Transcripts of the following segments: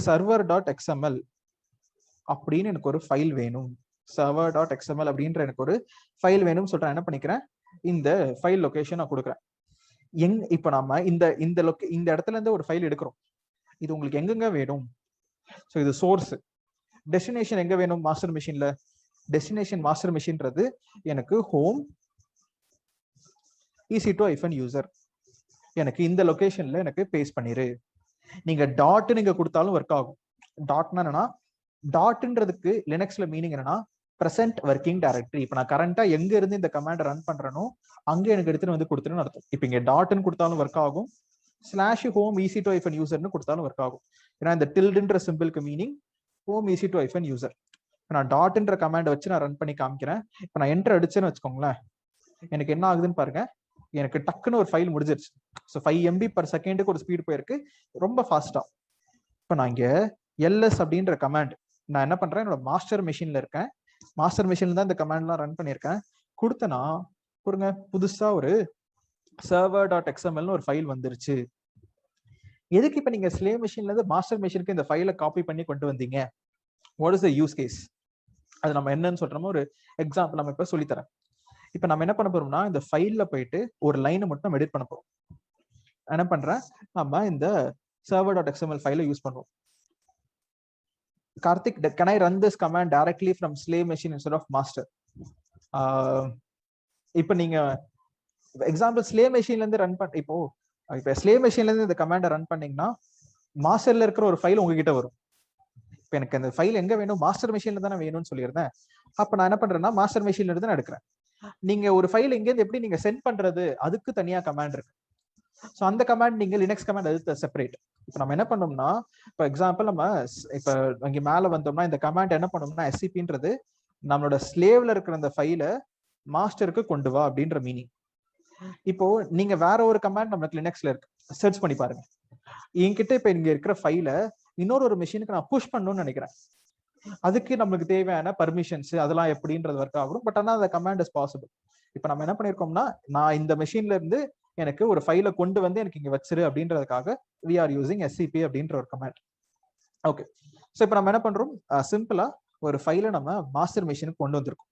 server.xml அப்படின்னு எனக்கு ஒரு ஃபைல் வேணும். server.xml அப்படின்ற எனக்கு ஒரு ஃபைல் வேணும்னு சொல்லிட்டு என்ன பண்ணிக்கிறேன், இந்த ஃபைல் லொகேஷன் நான் கொடுக்குறேன். இப்ப நம்ம இந்த இடத்துல இருந்து ஒரு ஃபைல் எடுக்கிறோம். இது உங்களுக்கு எங்கெங்க வேணும்? ஸோ இது சோர்ஸ். டெஸ்டினேஷன் எங்க வேணும்? மாஸ்டர் மெஷின்ல. டெஸ்டினேஷன் மாஸ்டர் மெஷின்றது எனக்கு ஹோம் EC2-user எனக்கு இந்த லொகேஷன்ல எனக்கு பேஸ்ட் பண்ணிரு. நீங்க டாட் நீங்க கொடுத்தாலும் ஒர்க் ஆகும். டாட்னா என்னன்னா, டாட்ன்றதுக்கு லினக்ஸ்ல மீனிங் என்னன்னா பிரசன்ட் ஒர்க்கிங் டைரக்டரி. இப்ப நான் கரண்டா எங்க இருந்து இந்த கமாண்ட் ரன் பண்றேனோ அங்க எனக்கு எடுத்துட்டு வந்து கொடுத்துருன்னு அர்த்தம். இப்ப இங்க டாட்னு கொடுத்தாலும் ஒர்க் ஆகும், /home EC2-userன்னு கொடுத்தாலும் ஒர்க் ஆகும். ஏன்னா இந்த டில்டுன்ற சிம்பிளுக்கு மீனிங் ஹோம் EC2-user. நான் டாட்ன்ற கமாண்ட் வச்சு நான் ரன் பண்ணி காமிக்கிறேன். இப்ப நான் என்டர் அடிச்சேன்னு வச்சுக்கோங்களேன், எனக்கு என்ன ஆகுதுன்னு பாருங்க. எனக்கு டக்குன்னு ஒரு ஃபைல் முடிஞ்சிருச்சு. ஸோ 5 MB/s ஒரு ஸ்பீட் போயிருக்கு, ரொம்ப ஃபாஸ்டா. இப்போ நான் இங்க ls அப்படின்ற கமாண்ட் நான் என்ன பண்றேன், என்னோட மாஸ்டர் மெஷின்ல இருக்கேன். மாஸ்டர் மெஷின்ல தான் இந்த கமாண்ட்லாம் ரன் பண்ணியிருக்கேன். கொடுத்தனா பாருங்க, புதுசா ஒரு server.xml ஒரு ஃபைல் வந்துருச்சு. எதுக்கு இப்ப நீங்க ஸ்லேவ் மெஷின்ல இருந்து மாஸ்டர் மெஷினுக்கு இந்த ஃபைலை காப்பி பண்ணி கொண்டு வந்தீங்க? What is the use case? அது நம்ம என்னன்னு சொல்றோமோ ஒரு எக்ஸாம்பிள் நம்ம இப்ப சொல்லித்தரேன். இப்ப நம்ம என்ன பண்ண போறோம்னா, இந்த ஃபைல்ல போயிட்டு ஒரு லைனை மட்டும் எடிட் பண்ண போறோம். என்ன பண்றேன், நம்ம இந்த server.xml ஃபைலை யூஸ் பண்ணுவோம். Karthik, can I run this command directly from slave machine instead of master? இப்போ நீங்க எக்ஸாம்பிள் ஸ்லேவ் மெஷின்ல இருந்து ரன் பண்ண, இப்போ ஸ்லேவ் மெஷின்ல இருந்து இந்த கமாண்டை ரன் பண்ணீங்கன்னா மாஸ்டர்ல இருக்கிற ஒரு ஃபைல் உங்ககிட்ட வரும். இப்போ எனக்கு அந்த ஃபைல் எங்க வேணும்? மாஸ்டர் மெஷின்ல தானே வேணும்னு சொல்லியிருந்தேன். அப்ப நான் என்ன பண்றேன்னா, மாஸ்டர் மெஷின்ல இருந்து நான் எடுக்கிறேன். நீங்க ஒரு ஃபைல் எங்கேருந்து எப்படி நீங்க சென்ட் பண்றது, அதுக்கு தனியா கமாண்ட் இருக்கு. ஸோ அந்த கமாண்ட் நீங்க லினக்ஸ் கமாண்ட் அது செப்பரேட். இப்போ நம்ம என்ன பண்ணோம்னா, இப்போ எக்ஸாம்பிள் நம்ம இப்போ இங்க மேல வந்தோம்னா இந்த கமாண்ட் என்ன பண்ணோம்னா, SCPன்றது நம்மளோட ஸ்லேவ்ல இருக்கிற அந்த ஃபைலை மாஸ்டருக்கு கொண்டு வா அப்படின்ற மீனிங். இப்போ நீங்க வேற ஒரு கமாண்ட் நமக்கு லினக்ஸ்ல இருக்கு, சர்ச் பண்ணி பாருங்க. என்கிட்ட இப்ப இங்க இருக்கிற ஃபைலை இன்னொரு மெஷினுக்கு நான் புஷ் பண்ணணும்னு நினைக்கிறேன். அதுக்கு நம்மளுக்கு தேவையான பர்மிஷன்ஸ் அதெல்லாம் எப்படின்றது ஒர்க் ஆகும். பட் ஆனால் அந்த கமாண்ட் இஸ் பாசிபிள். இப்போ நம்ம என்ன பண்ணிருக்கோம்னா, நான் இந்த மெஷின்ல இருந்து எனக்கு ஒரு ஃபைலை கொண்டு வந்து எனக்கு இங்க வச்சிரு அப்படின்றதுக்காக we are using SCP அப்படின்ற ஒரு கமாண்ட். ஓகே, ஸோ இப்போ நம்ம என்ன பண்றோம், சிம்பிளா ஒரு ஃபைலை நம்ம மாஸ்டர் மெஷினுக்கு கொண்டு வந்திருக்கோம்.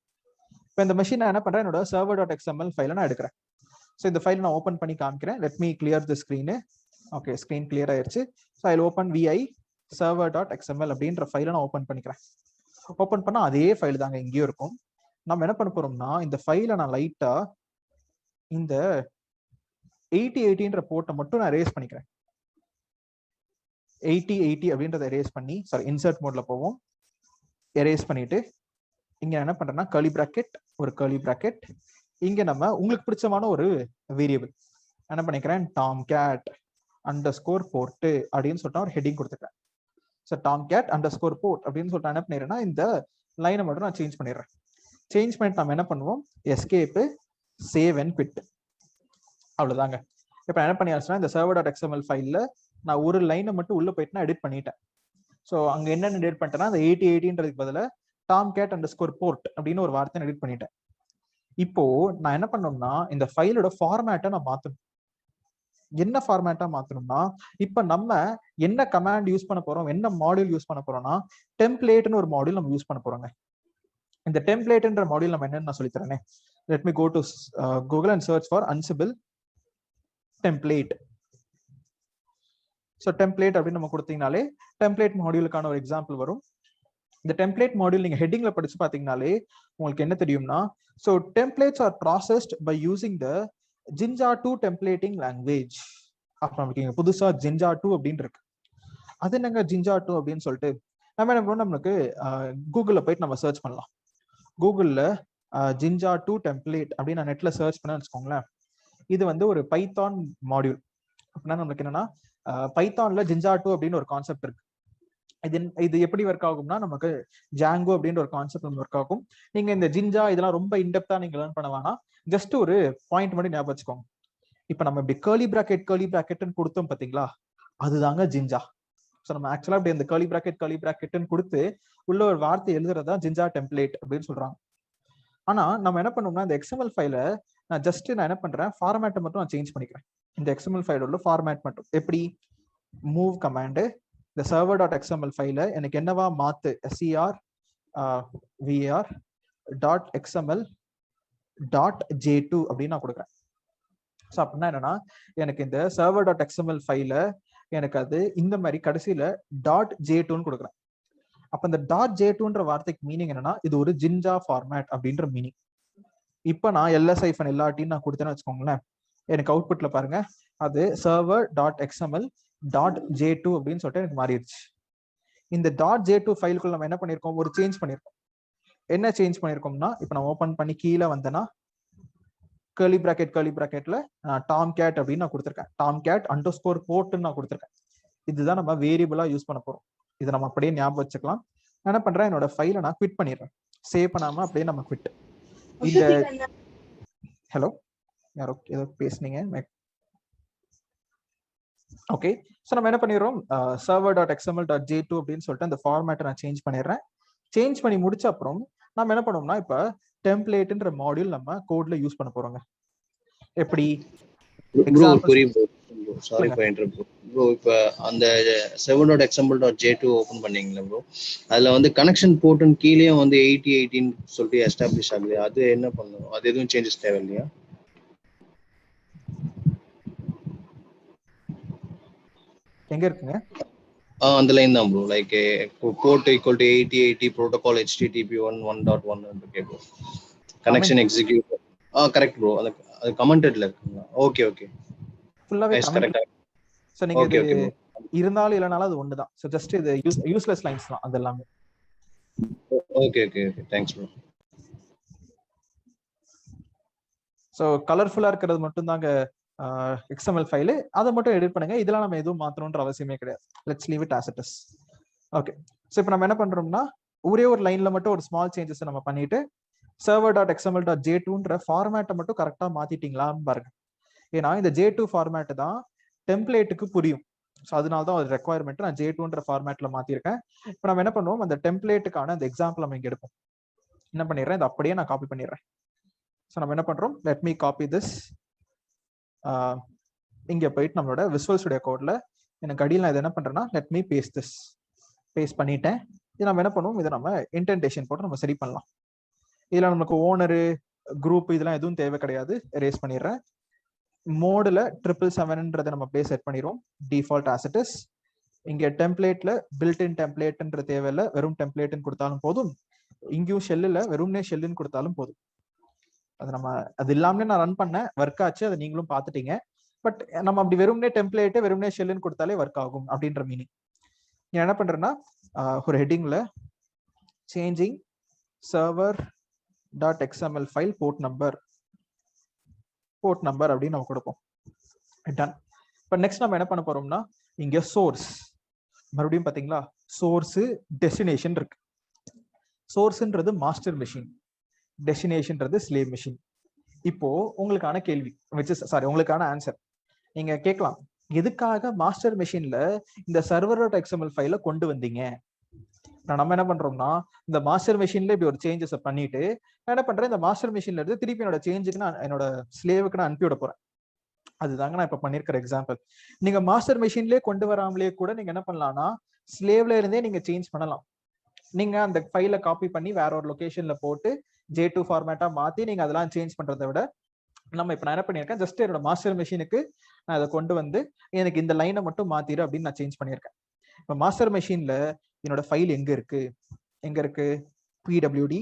இப்போ இந்த மெஷின் நான் என்ன பண்றேன், என்னோட server.xml ஃபைலை நான் எடுக்கிறேன். ஸோ இந்த ஃபைல் நான் ஓப்பன் பண்ணி காமிக்கிறேன். Let me clear the screen. Okay, screen clear ஆயிருச்சு. So I open vi server.xml அப்படின்ற ஃபைலை நான் ஓப்பன் பண்ணிக்கிறேன். ஓப்பன் பண்ணா அதே ஃபைல் தாங்க இங்கேயும் இருக்கும். நம்ம என்ன பண்ண போறோம்னா, இந்த ஃபைலை நான் லைட்டா இந்த 8080ன்ற போர்ட்டை மட்டும் நான் ரேஸ் பண்ணிக்கிறேன். 8080 அப்படின்றத ரேஸ் பண்ணி, சாரி இன்சர்ட் மோட்ல போவோம். எரேஸ் பண்ணிட்டு இங்க என்ன பண்றேன்னா, கர்லி பிராக்கெட், ஒரு கர்லி பிராக்கெட், இங்க நம்ம உங்களுக்கு பிடிச்சமான ஒரு வேரியபிள் என்ன பண்ணிக்கிறேன், tomcat _ port அப்படின்னு சொல்லிட்டு ஒரு ஹெட்டிங் கொடுத்துக்கிறேன். ஸோ tomcat _ port அப்படின்னு சொல்லிட்டு என்ன பண்ணிடுறேன்னா, இந்த லைனை மட்டும் நான் சேஞ்ச் பண்ணிடுறேன். சேஞ்ச் பண்ணிட்டு நம்ம என்ன பண்ணுவோம், எஸ்கேப் சேவ் அண்ட் குவிட், அவ்வளவுதாங்க. இப்போ என்ன பண்ணியாச்சுன்னா, இந்த server.xml ஃபைல்ல நான் ஒரு லைனை மட்டும் உள்ள போயிட்டு நான் எடிட் பண்ணிட்டேன். ஸோ அங்க என்னென்ன எடிட் பண்ணிட்டேன்னா, அந்த 8080ன்றதுக்கு பதிலாக tomcat _ port அப்படின்னு ஒரு வார்த்தை எடிட் பண்ணிட்டேன். இப்போ நான் என்ன பண்ணோம்னா, இந்த ஃபைலோட ஃபார்மேட்டை நான் மாத்தணும். என்ன ஃபார்மேட்டா மாத்தணும்னா, இப்ப நம்ம என்ன கமாண்ட் யூஸ் பண்ண போறோம், என்ன மாடியூல் யூஸ் பண்ண போறோம்னா, டெம்ப்ளேட்னு ஒரு மாடியூல் நம்ம யூஸ் பண்ண போறோங்க. இந்த டெம்ப்ளேட்ன்ற மாடியூல் நம்ம என்னன்னு நான் சொல்லி தரேனே. Let me go to Google and search for Ansible template. So template அப்படின்னு நம்ம கொடுத்தீங்கனாலே டெம்ப்ளேட் மாடியூலுக்கான ஒரு எக்ஸாம்பிள் வரும். இந்த டெம்ப்ளேட் மாடியூல் நீங்க ஹெட்டிங்ல படிச்சு பாத்தீங்கனாலே உங்களுக்கு என்ன தெரியும்னா, so templates are processed by using the Jinja 2 templating language. அப்ப நமக்கு இங்க புதுசா Jinja 2 அப்படின்னு இருக்கு. அது என்னங்க Jinja 2 அப்படின்னு சொல்லிட்டு நம்ம என்ன பண்ணோம், நம்மளுக்கு கூகுள்ல போயிட்டு நம்ம சர்ச் பண்ணலாம். கூகுள்ல Jinja 2 template அப்படின்னு நான் நெட்ல சர்ச் பண்ண வச்சுக்கோங்களேன். இது வந்து ஒரு பைத்தான் மாடியூல். அப்படின்னா நம்மளுக்கு என்னன்னா, பைத்தான்ல Jinja 2 அப்படின்னு ஒரு கான்செப்ட் இருக்கு. இது எப்படி ஒர்க் ஆகும்னா, நமக்கு ஜாங்கோ அப்படின்ற ஒரு கான்செப்ட் ஒர்க் ஆகும். நீங்க இந்த ஜிஞ்சா இதெல்லாம் ரொம்ப இன்டெப்தா நீங்க லேர்ன் பண்ண வேணாம். ஜஸ்ட் ஒரு பாயிண்ட் மட்டும் ஞாபகம் வச்சுக்கோங்க. இப்ப நம்ம இப்படி கர்லி பிராக்கெட்னு கொடுத்தோம் பாத்தீங்களா, அதுதாங்க ஜிஞ்சா. ஸோ நம்ம ஆக்சுவலா இப்படி இந்த கர்லி பிராக்கெட்னு கொடுத்து உள்ள ஒரு வார்த்தை எழுதுறதா ஜிஞ்சா டெம்ப்ளேட் அப்படின்னு சொல்றாங்க. ஆனா நம்ம என்ன பண்ணோம்னா, இந்த எக்ஸ்எம்எல் ஃபைல நான் என்ன பண்றேன், ஃபார்மேட்டை மட்டும் நான் சேஞ்ச் பண்ணிக்கிறேன். இந்த எக்ஸ்எம்எல் ஃபைலோட ஃபார்மேட் மட்டும் எப்படி, மூவ் கமாண்டு இந்த server.xml ஃபைல எனக்கு என்னவா மாத்து ser var .xml .j2 அப்படின்னு நான் கொடுக்குறேன். ஸோ அப்படின்னா என்னன்னா எனக்கு இந்த server.xml ஃபைல எனக்கு அது இந்த மாதிரி கடைசியில .j2ன்னு கொடுக்குறேன். அப்ப இந்த .j2ன்ற வார்த்தைக்கு மீனிங் என்னன்னா இது ஒரு ஜின்ஜா ஃபார்மேட் அப்படின்ற மீனிங். இப்ப நான் ls-lrt நான் கொடுத்தேன்னு வச்சுக்கோங்களேன், எனக்கு அவுட்புட்ல பாருங்க அது server.xml .j2 அப்படின்னு சொல்லிட்டு எனக்கு மாறிடுச்சு. இந்த .j2 ஃபைலுக்குள்ள நம்ம என்ன பண்ணிருக்கோம், ஒரு சேஞ்ச் பண்ணிருக்கோம். என்ன சேஞ்ச் பண்ணிருக்கோம்னா, இப்ப நான் ஓபன் பண்ணி கீழே வந்தேன்னா curly bracketல tomcat அப்படின்னு நான் கொடுத்துருக்கேன். tomcat _ port நான் கொடுத்துருக்கேன். இதுதான் நம்ம வேரியபிளா யூஸ் பண்ண போறோம். இதை நம்ம அப்படியே ஞாபகம் வச்சுக்கலாம். நான் என்ன பண்றேன், என்னோட ஃபைலை நான் குவிட் பண்ணிடுறேன். சேவ் பண்ணாம அப்படியே நம்ம குவிட். இந்த ஹலோ யாரோ ஏதோ பேசுனீங்க. ஓகே, ஸோ நம்ம என்ன பண்ணிடுறோம், server.xml.j2 அப்படின்னு சொல்லிட்டு அந்த ஃபார்மேட்டை நான் சேஞ்ச் பண்ணிடுறேன். சேஞ்ச் பண்ணி முடிச்ச அப்புறம் நம்ம என்ன பண்ணுவோம்னா, இப்போ டெம்ப்ளேட்ன்ற மாடியூல் நம்ம கோட்ல யூஸ் பண்ண போறோங்க. எப்படி சாரி ஃபார் இன்டரப்ட் ப்ரோ. இப்போ அந்த server.xml.j2 ஓபன் பண்ணீங்களா ப்ரோ, அதுல வந்து கனெக்ஷன் போர்ட்னு கீழே வந்து 8018 சொல்லிட்டு எஸ்டாப்ளிஷ் ஆகுது. அது என்ன பண்ணணும், அது எதுவும் சேஞ்சஸ் தேவை இல்லையா? எங்க இருக்குங்க அந்த லைன் தான் bro, like port equal to 8080 protocol http 1.1 இருக்கு bro. Connection execute correct bro. அது கமெண்டட்ல இருக்குங்க. ஓகே ஓகே, ஃபுல்லாவே கரெக்ட். சோ நீங்க இது இருந்தாலும் இல்லனாலும் அது ஒண்ணுதான். சோ ஜஸ்ட் இது யூஸ்லெஸ் லைன்ஸ் தான் அது எல்லாமே. Okay okay okay, thanks bro. So கலர்ஃபுல்லா இருக்கிறது மட்டும் தாங்க XML ஃபைல். அதை மட்டும் எடிட் பண்ணுங்க. இதெல்லாம் நம்ம எதுவும் மாத்தணும்ன்ற அவசியமே கிடையாது. Let's leave it as it is. Okay, so இப்போ நம்ம என்ன பண்றோம்னா, ஒரே ஒரு லைன்ல மட்டும் ஒரு ஸ்மால் சேஞ்சஸ் நம்ம பண்ணிட்டு server.xml.j2ன்ற ஃபார்மேட்டை மட்டும் கரெக்டா மாத்திட்டீங்களான்னு பாருங்க. ஏன்னா இந்த J2 ஃபார்மேட் தான் டெம்ப்ளேட்டுக்கு புரியும். ஸோ அதனால தான் ஒரு ரெக்குவயர்மெண்ட் நான் J2ன்ற ஃபார்மேட்ல மாத்திருக்கேன். இப்போ நம்ம என்ன பண்ணுவோம், அந்த டெம்ப்ளேட்டுக்கான அந்த எக்ஸாம்பிள் நம்ம இங்க எடுப்போம். என்ன பண்ணிடுறேன், இதை அப்படியே நான் காப்பி பண்ணிடுறேன். ஸோ நம்ம என்ன பண்றோம், லெட் மீ காப்பி திஸ். இங்க போயிட்டு நம்மளோட விசுவல் ஸ்டுடியோ கோட்ல எனக்கு அடியில் நான் இதை என்ன பண்றேன்னா, let me paste this. Paste பண்ணிட்டேன். இது நம்ம என்ன பண்ணுவோம், இதை நம்ம இன்டென்டேஷன் போட்டு நம்ம சரி பண்ணலாம். இதுல நமக்கு ஓனரு குரூப் இதெல்லாம் எதுவும் தேவை கிடையாது. எரேஸ் பண்ணிடுறேன். மோடுல 777ன்றதை நம்ம அப்படியே செட் பண்ணிடுவோம், டிஃபால்ட் as it is. இங்க டெம்ப்ளேட்ல பில்ட் இன் டெம்ப்ளேட்ன்ற தேவையில்லை, வெறும் டெம்ப்ளேட்னு கொடுத்தாலும் போதும். இங்கேயும் ஷெல்லுல வெறும்னே ஷெல்லுன்னு கொடுத்தாலும் போதும். அது இல்லாமலே நான் ரன் பண்ணேன், ஒர்க் ஆச்சு. அதை நீங்களும் பார்த்துட்டீங்க. பட் நம்ம அப்படி வெறும்னே டெம்ப்ளேட் வெறும்னே ஷெல்லுன்னு கொடுத்தாலே ஒர்க் ஆகும் அப்படின்ற மீனிங். நான் என்ன பண்றேன்னா, ஒரு ஹெட்டிங்ல changing server.xml file port number அப்படின்னு நம்ம கொடுப்போம். டன். இப்போ நெக்ஸ்ட் நம்ம என்ன பண்ண போறோம்னா, இங்க சோர்ஸ் மறுபடியும் பாத்தீங்களா, சோர்ஸ் டெஸ்டினேஷன் இருக்கு. சோர்ஸ்ன்றது மாஸ்டர் மெஷின், டெஸ்டினேஷன்ன்றது ஸ்லேவ் மெஷின். இப்போ உங்களுக்கான கேள்வி, உங்களுக்கான ஆன்சர் நீங்க கேட்கலாம், எதுக்காக மாஸ்டர் மெஷின்ல இந்த server.xml ஃபைல கொண்டு வந்தீங்க? நம்ம என்ன பண்றோம்னா, இந்த மாஸ்டர் மெஷின்ல இப்படி ஒரு சேஞ்சஸ் பண்ணிட்டு நான் என்ன பண்றேன், இந்த மாஸ்டர் மெஷின்ல இருந்து திருப்பி என்னோட சேஞ்சுக்கு நான் என்னோட ஸ்லேவுக்கு நான் அனுப்பி விட போறேன். அதுதாங்க நான் இப்ப பண்ணிருக்கிற எக்ஸாம்பிள். நீங்க மாஸ்டர் மெஷின்லயே கொண்டு வராமலே கூட நீங்க என்ன பண்ணலாம்னா, ஸ்லேவ்ல இருந்தே நீங்க சேஞ்ச் பண்ணலாம். நீங்க அந்த ஃபைலை காப்பி பண்ணி வேற ஒரு லொகேஷன்ல போட்டு J2 ஃபார்மேட்டா மாத்தி நீங்க அதெல்லாம் சேஞ்ச் பண்றதை விட, நம்ம இப்ப நான் என்ன பண்ணிருக்கேன், ஜஸ்ட் என்னோட மாஸ்டர் மெஷினுக்கு நான் அதை கொண்டு வந்து எனக்கு இந்த லைனை மட்டும் மாத்திரு அப்படின்னு நான் சேஞ்ச் பண்ணிருக்கேன். இப்ப மாஸ்டர் மெஷின்ல என்னோட ஃபைல் எங்க இருக்கு, pwd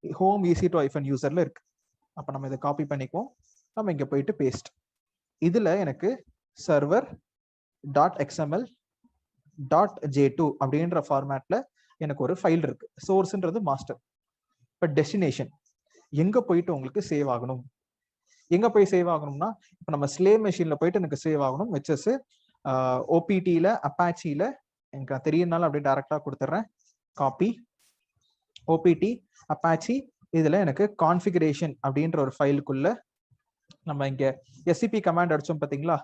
home ec2-userல இருக்கு. அப்ப நம்ம இதை காப்பி பண்ணிக்குவோம். நம்ம இங்க போயிட்டு பேஸ்ட். இதுல எனக்கு server.xml.j2 அப்படின்ற ஃபார்மேட்ல எனக்கு ஒரு ஃபைல் இருக்கு. சோர்ஸ்ன்றது மாஸ்டர். இப்ப டெஸ்டினேஷன் எங்க போயிட்டு உங்களுக்கு சேவ் ஆகணும், எங்க போய் சேவ் ஆகணும்னா, இப்ப நம்ம ஸ்லேவ் மெஷின்ல போயிட்டு எனக்கு சேவ் ஆகணும். வெச்சஸ் OPTல அப்பாச்சில எனக்கு தெரியும்னால அப்படியே டைரக்டா கொடுத்துட்றேன். Copy OPT Apache. இதுல எனக்கு கான்ஃபிகரேஷன் அப்படின்ற ஒரு ஃபைலுக்குள்ள நம்ம இங்க SCP கமாண்ட் அடிச்சோம் பாத்தீங்களா,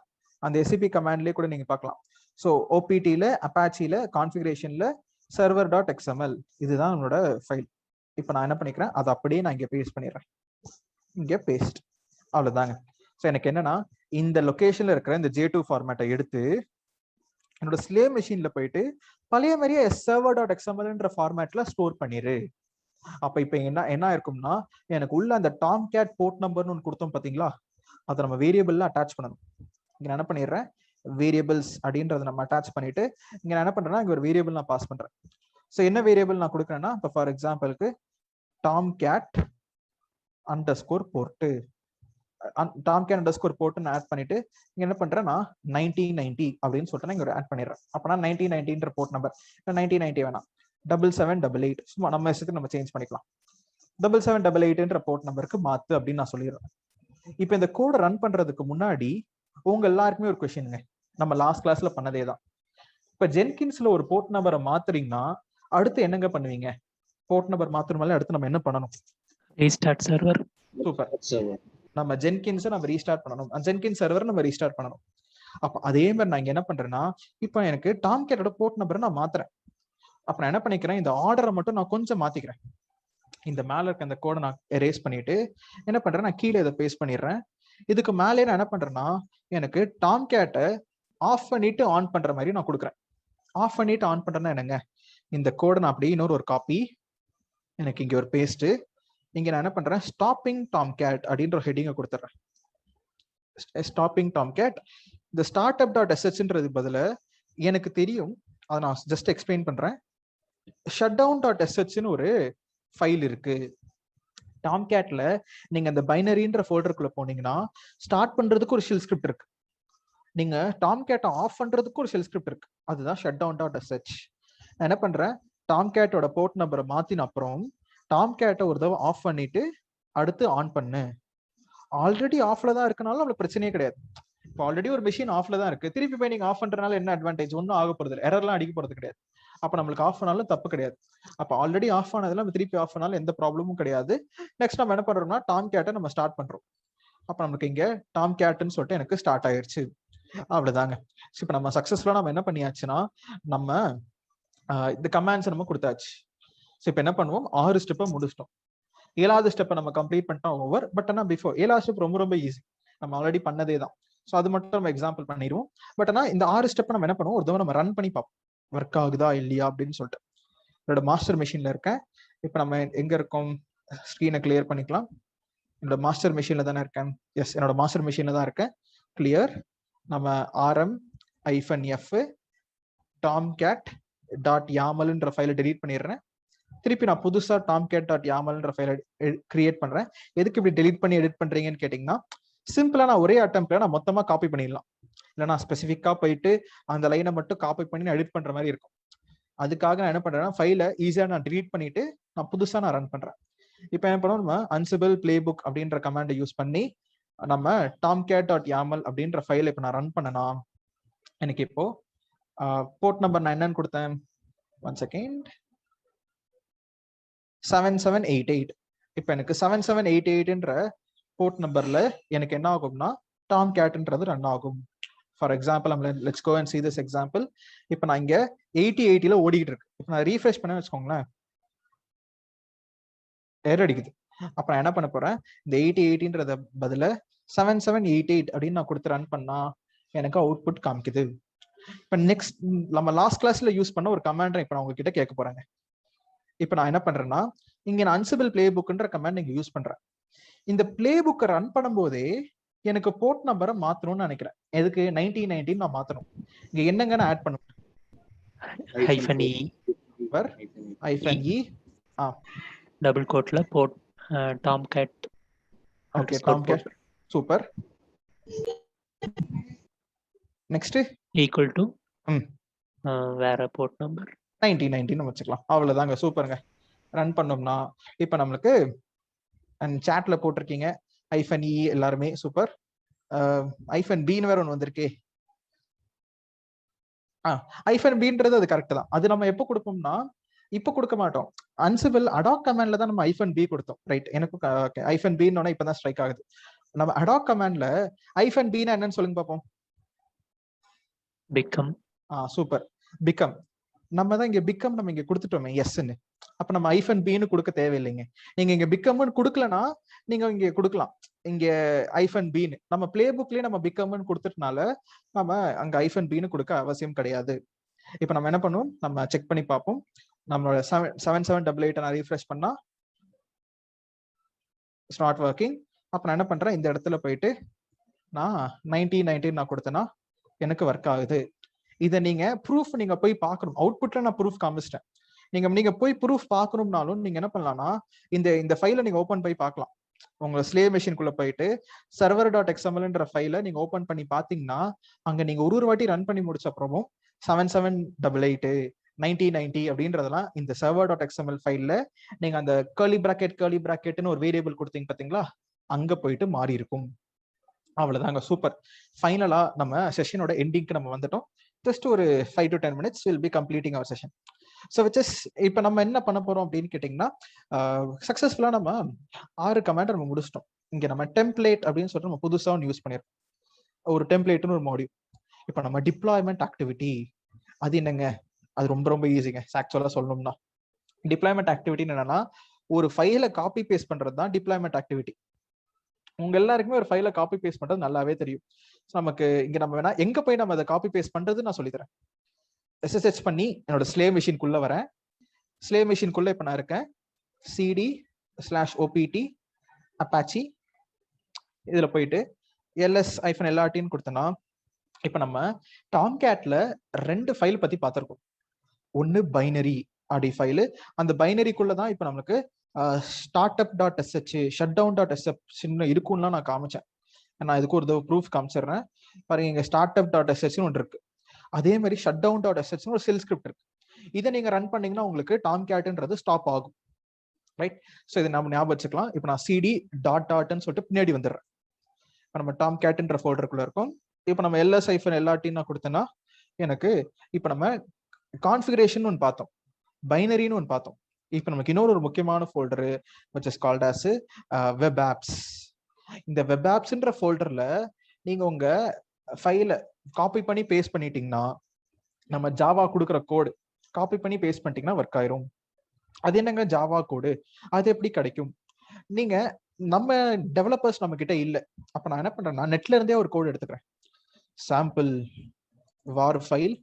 அந்த SCP கமாண்ட்லயே கூட நீங்க பார்க்கலாம். ஸோ OPTல அப்பாச்சில கான்ஃபிகரேஷன்ல server.xml இதுதான் நம்மளோட ஃபைல். இப்போ நான் என்ன பண்ணிக்கிறேன், அதை அப்படியே நான் இங்க பேஸ்ட் பண்ணிடுறேன். இங்க பேஸ்ட். அவ்வளவுதாங்க. ஸோ எனக்கு என்னன்னா, இந்த லொகேஷன்ல இருக்கிற இந்த J2 ஃபார்மேட்டை எடுத்து என்னோட ஸ்லேவ் மெஷின்ல போயிட்டு பழைய மாதிரியே server.xmlன்ற ஃபார்மேட்ல ஸ்டோர் பண்ணிரு. அப்ப இப்ப என்ன இருக்கும்னா எனக்கு உள்ள அந்த டாம் கேட் போர்ட் நம்பர்னு ஒன்று கொடுத்தோம் பாத்தீங்களா, அதை நம்ம வேரியபிள்ல அட்டாச் பண்ணணும். இங்க நான் என்ன பண்ணிடுறேன், வேரியபிள்ஸ் அப்படின்றத நம்ம அட்டாச் பண்ணிட்டு இங்க நான் என்ன பண்றேன்னா இங்க ஒரு வேரியபிள் நான் பாஸ் பண்றேன். ஸோ என்ன வேரியபிள் நான் கொடுக்குறேன்னா, இப்போ ஃபார் எக்ஸாம்பிளுக்கு Tomcat underscore port, Tomcat underscore port நான் ஆட் பண்ணிட்டு இங்க என்ன பண்றேன்னா 1990 அப்படின்னு சொல்லிட்டு இங்க ஒரு ஆட் பண்ணிடுறேன். அப்பனா 1990ன்ற போர்ட் நம்பர் 1990 வேணாம் 7788, சும்மா நம்ம இஷ்டத்துக்கு நம்ம சேஞ்ச் பண்ணிக்கலாம். 7788ன்ற போர்ட் நம்பருக்கு மாத்து அப்படின்னு நான் சொல்லிடுறேன். இப்போ இந்த கோட் ரன் பண்றதுக்கு முன்னாடி உங்க எல்லாருக்குமே ஒரு கொஸ்டினுங்க, நம்ம லாஸ்ட் கிளாஸ்ல பண்ணதே தான். இப்ப ஜென்கின்ஸ்ல ஒரு போர்ட் நம்பரை மாத்துறீங்கன்னா அடுத்து என்னங்க பண்ணுவீங்க? போர்ட் நம்பர் மாத்துறதுனால அடுத்து நம்ம என்ன பண்ணணும்? Restart server. சூப்பர். நம்ம ஜென்கின்ஸை நம்ம ரீஸ்டார்ட் பண்ணணும், ஜென்கின்ஸ் சர்வர் நம்ம ரீஸ்டார்ட் பண்ணணும். அப்ப அதே மாதிரி நான் இங்க என்ன பண்றேன்னா, இப்போ எனக்கு டாம் கேட்டோட போர்ட் நம்பரை நான் மாத்துறேன். அப்ப நான் என்ன பண்ணிக்கிறேன், இந்த ஆர்டரை மட்டும் நான் கொஞ்சம் மாத்திக்கிறேன். இந்த மேல இருக்க அந்த கோடை நான் எரேஸ் பண்ணிட்டு என்ன பண்றேன், நான் கீழே இதை பேஸ்ட் பண்ணிடுறேன். இதுக்கு மேலே நான் என்ன பண்றேன்னா எனக்கு டாம் கேட்டை ஆஃப் பண்ணிட்டு ஆன் பண்ற மாதிரி நான் கொடுக்குறேன். ஆஃப் பண்ணிட்டு ஆன் பண்றேன்னா என்னங்க, இந்த கோடை நான் அப்படியே இன்னொரு ஒரு காப்பி, எனக்கு இங்க ஒரு பேஸ்ட், இங்க நான் என்ன பண்றேன் ஸ்டாப்பிங் டாம் கேட் அப்படின்ற ஒரு ஹெட்டிங்கை கொடுத்துட்றேன். Stopping Tomcat. இந்த ஸ்டார்ட் அப் டாட் எஸ்ஹெச்ன்றது பதில எனக்கு தெரியும், அதை நான் ஜஸ்ட் எக்ஸ்பிளைன் பண்றேன். ஷட் டவுன் டாட் எஸ்ஹெச்னு ஒரு ஃபைல் இருக்கு டாம் கேட்ல. நீங்க அந்த பைனரின்ற ஃபோல்டருக்குள்ள போனீங்கன்னா ஸ்டார்ட் பண்றதுக்கு ஒரு ஷெல் ஸ்கிரிப்ட் இருக்கு, நீங்க டாம் கேட்டை ஆஃப் பண்றதுக்கு ஒரு ஷெல் ஸ்கிரிப்ட் இருக்கு, அதுதான் ஷட் டவுன் டாட் எஸ்ஹெச். நான் என்ன பண்றேன், டாம் கேட்டோட போர்ட் நம்பரை மாத்தின அப்புறம் டாம் கேட்டை ஒரு தடவை ஆஃப் பண்ணிட்டு அடுத்து ஆன் பண்ணு. ஆல்ரெடி ஆஃப்ல தான் இருக்கனால அவ்வளவு பிரச்சனையே கிடையாது. இப்போ ஆல்ரெடி ஒரு மிஷின் ஆஃப்ல தான் இருக்கு, திருப்பி போய் நீங்க ஆஃப் பண்றதுனால என்ன அட்வான்டேஜ்? ஒன்றும் ஆக போறது இல்லை, எரர்லாம் அடிக்க போறது கிடையாது. அப்ப நம்மளுக்கு ஆஃப் பண்ணாலும் தப்பு கிடையாது. அப்ப ஆல்ரெடி ஆஃப் ஆனதுல நம்ம திருப்பி ஆஃப் பண்ணாலும் எந்த ப்ராப்ளமும் கிடையாது. நெக்ஸ்ட் நம்ம என்ன பண்றோம்னா டாம் கேட்டை நம்ம ஸ்டார்ட் பண்றோம். அப்ப நமக்கு இங்க டாம் கேட்னு சொல்லிட்டு எனக்கு ஸ்டார்ட் ஆயிருச்சு. அவ்வளவுதாங்க. இப்ப நம்ம சக்சஸ்ஃபுல்லா நம்ம என்ன பண்ணியாச்சுன்னா நம்ம இந்த கமாண்ட்ஸ் நம்ம கொடுத்தாச்சு. ஸோ இப்போ என்ன பண்ணுவோம், 6 ஸ்டெப்பை முடிச்சிட்டோம். 7வது ஸ்டெப்பை நம்ம கம்ப்ளீட் பண்ணிட்டோம் ஓவர். பட் ஆனால் பிஃபோர் 7வது ஸ்டெப் ரொம்ப ரொம்ப ஈஸி, நம்ம ஆல்ரெடி பண்ணதே தான். ஸோ அது மட்டும் நம்ம எக்ஸாம்பிள் பண்ணிடுவோம். பட் ஆனால் இந்த 6 ஸ்டெப்பை நம்ம என்ன பண்ணுவோம், ஒரு தடவை நம்ம ரன் பண்ணி பார்ப்போம் ஒர்க் ஆகுதா இல்லையா அப்படின்னு சொல்லிட்டு. என்னோட மாஸ்டர் மெஷின்ல இருக்கேன். இப்போ நம்ம எங்க இருக்கோம், ஸ்க்ரீனை கிளியர் பண்ணிக்கலாம். என்னோட மாஸ்டர் மெஷின்ல தானே இருக்கேன். எஸ், என்னோட மாஸ்டர் மெஷின்ல தான் இருக்கேன். கிளியர். நம்ம rm-f tomcat.yamlன்ற ஃபைலை டெலீட் பண்ணிடுறேன். திருப்பி நான் புதுசா tomcat.yamlன்ற ஃபைலை கிரியேட் பண்றேன். எதுக்கு இப்படி டெலீட் பண்ணி எடிட் பண்றீங்கன்னு கேட்டீங்கன்னா, சிம்பிளா நான் ஒரே அட்டெம்ப்ட்ல நான் மொத்தமா காப்பி பண்ணிடலாம். இல்லை நான் ஸ்பெசிஃபிக்கா போயிட்டு அந்த லைனை மட்டும் காப்பி பண்ணி நான் எடிட் பண்ற மாதிரி இருக்கும். அதுக்காக நான் என்ன பண்றேன்னா ஃபைலை ஈஸியா நான் டெலீட் பண்ணிட்டு நான் புதுசா நான் ரன் பண்றேன். இப்போ என்ன பண்ணுவோம், நம்ம ansible playbook அப்படின்ற கமாண்டை யூஸ் பண்ணி நம்ம tomcat.yaml அப்படின்ற ஃபைலை இப்போ நான் ரன் பண்ணனா எனக்கு இப்போ போர்ட் நம்பர் நான் என்னன்னு கொடுத்தேன், 1 செகண்ட், 7788. இப்போ எனக்கு 7788ன்ற போர்ட் நம்பர்ல எனக்கு என்ன ஆகும்னா tomcat-ன்றது ரன் ஆகும். ஃபார் எக்ஸாம்பிள் நம்ம let's go and see this example. இப்போ நான் இங்க 8080ல ஓடிக்கிட்டு இருக்கு. இப்போ நான் ரீஃப்ரெஷ் பண்ண வச்சுக்கோங்களேன், எரர் அடிக்குது. அப்ப நான் என்ன பண்ண போறேன், இந்த 8080ன்றத பதில 7788 அப்படின்னு நான் கொடுத்து ரன் பண்ணா எனக்கு அவுட்புட் காமிக்குது. இப்ப நெக்ஸ்ட் நம்ம லாஸ்ட் கிளாஸ்ல யூஸ் பண்ண ஒரு கமாண்ட் இப்ப நான் உங்ககிட்ட கேட்க போறேங்க. இப்ப நான் என்ன பண்றேன்னா இங்க நான் ansible playbookன்ற கமாண்ட் இங்க யூஸ் பண்றேன். இந்த பிளே புக்கை ரன் பண்ணும்போதே எனக்கு போர்ட் நம்பரை மாத்தணும்னு நினைக்கிறேன். எதுக்கு 1990 நான் மாத்தணும். இங்க என்னங்க நான் ஆட் பண்ணுவேன், -e டபுள் கோட்ல port tomcat. Okay, tomcat. Super. Next equal to வேற போர்ட் நம்பர் 1990 வச்சுக்கலாம். அவ்வளவுதாங்க. சூப்பருங்க. ரன் பண்ணோம்னா இப்ப நம்மளுக்கு சாட்ல போட்டிருக்கீங்க -e எல்லாருமே சூப்பர். -bன்னு வேற ஒன்று வந்திருக்கே. -bன்றது அது கரெக்ட் தான். அது நம்ம எப்போ கொடுப்போம்னா இப்ப கொடுக்க மாட்டோம். ansible adoc கமாண்ட்ல தான் நம்ம -b கொடுத்தோம். ரைட், எனக்கு -bன்னு இப்பதான் ஸ்ட்ரைக் ஆகுது. நம்ம adoc கமாண்ட்ல -b னா என்னன்னு சொல்லுங்க பாப்போம். become. Super, become. நம்ம தான் இங்க become நம்ம இங்க கொடுத்துட்டோமே எஸ்ன்னு. அப்ப நம்ம -bன்னு கொடுக்க தேவையில்லைங்க. நீங்க இங்க becomeன்னு கொடுக்கலனா நீங்க இங்க கொடுக்கலாம். இங்க ஐஃபன் பின்னு நம்ம பிளே புக்லயே நம்ம பிகம்னு கொடுத்துட்டனால நம்ம அங்க ஐஃபன் பின்னு கொடுக்க அவசியம் கிடையாது. இப்போ நம்ம என்ன பண்ணுவோம், நம்ம செக் பண்ணி பார்ப்போம். நம்மளோட 7788 நான் ரீஃப்ரெஷ் பண்ணா இட்ஸ் நாட் ஒர்க்கிங். அப்ப நான் என்ன பண்றேன், இந்த இடத்துல போயிட்டு நான் 1919 நான் கொடுத்தேன்னா எனக்கு ஒர்க் ஆகுது. இதை நீங்க ப்ரூஃப் நீங்க போய் பார்க்கணும். அவுட்புட்ல நான் ப்ரூஃப் காமிச்சிட்டேன். நீங்க போய் ப்ரூஃப் பார்க்கணும்னாலும் நீங்க என்ன பண்ணலாம்னா இந்த ஃபைலை நீங்க ஓபன் பண்ணி பார்க்கலாம். உங்க ஸ்லேவ் மெஷின்குள்ள போயிட்டு server.xmlன்ற ஃபைலை நீங்க ஓபன் பண்ணி பாத்தீங்கன்னா அங்க நீங்க ஒரு வாட்டி ரன் பண்ணி முடிச்ச அப்புறமும் 7788 1990 அப்படின்றதெல்லாம் இந்த server.xml ஃபைல்ல நீங்க அந்த curly bracketன்னு ஒரு வேரியபிள் கொடுத்தீங்க பாத்தீங்களா, அங்க போயிட்டு மாறி இருக்கும். அவ்வளவுதாங்க, சூப்பர். ஃபைனலா நம்ம செஷனோட எண்டிங்க்கு நம்ம வந்துட்டோம். ஜஸ்ட் ஒரு 5 to 10 minutes will be completing our session. So which இப்போ நம்ம என்ன பண்ண போறோம் அப்படின்னு கேட்டிங்கன்னா, சக்ஸஸ்ஃபுல்லா நம்ம 6 கமாண்ட் நம்ம முடிச்சிட்டோம். இங்க நம்ம டெம்ப்ளேட் அப்படின்னு சொல்லிட்டு நம்ம புதுசா ஒன்று யூஸ் பண்ணிருக்கோம். ஒரு டெம்ப்ளேட்னு ஒரு மாடியூல். இப்போ நம்ம டிப்ளாய்மெண்ட் ஆக்டிவிட்டி அது என்னங்க, அது ரொம்ப ரொம்ப ஈஸிங்க. ஆக்சுவலா சொல்லணும்னா டிப்ளாய்மெண்ட் ஆக்டிவிட்டின்னு என்னன்னா ஒரு ஃபைலை காப்பி பேஸ்ட் பண்றது தான் டிப்ளாய்மெண்ட் ஆக்டிவிட்டி. உங்க எல்லாருக்குமே ஒரு ஃபைலை காப்பி பேஸ்ட் பண்றது நல்லாவே தெரியும். நமக்கு இங்க நம்ம வேணா எங்க போய் நம்ம அதை காப்பி பேஸ்ட் பண்றது நான் சொல்லித்தரேன். SSH பண்ணி என்னோட ஸ்லேவ் மெஷின்குள்ள வரேன். ஸ்லேவ் மெஷின்குள்ள இப்ப நான் இருக்கேன். cd/opt apache இதுல போயிட்டு ls-lrt கொடுத்தனா இப்ப நம்ம டாம்கேட்ல 2 ஃபைல் பத்தி பார்த்திருக்கோம். ஒன்னு பைனரி அப்படி ஃபைலு. அந்த பைனரிக்குள்ளதான் இப்ப நம்மளுக்கு startup.sh shutdown.sh இருக்கும்லாம் நான் காமிச்சேன். நான் இதுக்கு ஒரு ப்ரூஃப் காமிச்சிடுறேன் பாருங்க. இங்க startup.sh ஒன்று இருக்கு. அதே மாதிரி shutdown.sh ஒரு ஷெல் ஸ்கிரிப்ட் இருக்கு. இதை நீங்க ரன் பண்ணீங்கன்னா உங்களுக்கு டாம்கேட்ன்றது ஸ்டாப் ஆகும். ரைட், ஸோ இதை நம்ம ஞாபகம் வச்சுக்கலாம். இப்போ நான் cd.ன்னு சொல்லிட்டு பின்னாடி வந்துடுறேன். நம்ம டாம்கேட்ன்ற ஃபோல்டருக்குள்ள இருக்கும். இப்போ நம்ம ls-lrt நான் கொடுத்தேன்னா எனக்கு இப்போ நம்ம கான்ஃபிகரேஷன் ஒன்று பார்த்தோம், பைனரின்னு ஒன்று பார்த்தோம். இப்போ நமக்கு இன்னொரு முக்கியமான folder which is called as web apps. இந்த வெப் ஆப்ஸ்ன்ற ஃபோல்டர்ல நீங்க உங்க ஃபைலை காப்பி பண்ணி பேஸ்ட் பண்ணிட்டீங்கன்னா நம்ம ஜாவா கொடுக்குற கோடு காப்பி பண்ணி பேஸ்ட் பண்ணிட்டீங்கன்னா ஒர்க் ஆயிரும். அது என்னங்க ஜாவா கோடு, அது எப்படி கிடைக்கும்? நீங்க நம்ம டெவலப்பர்ஸ் நம்ம கிட்ட இல்ல. அப்ப நான் என்ன பண்றேன்னா நெட்ல இருந்தே ஒரு கோடு எடுத்துக்கிறேன். Sample var file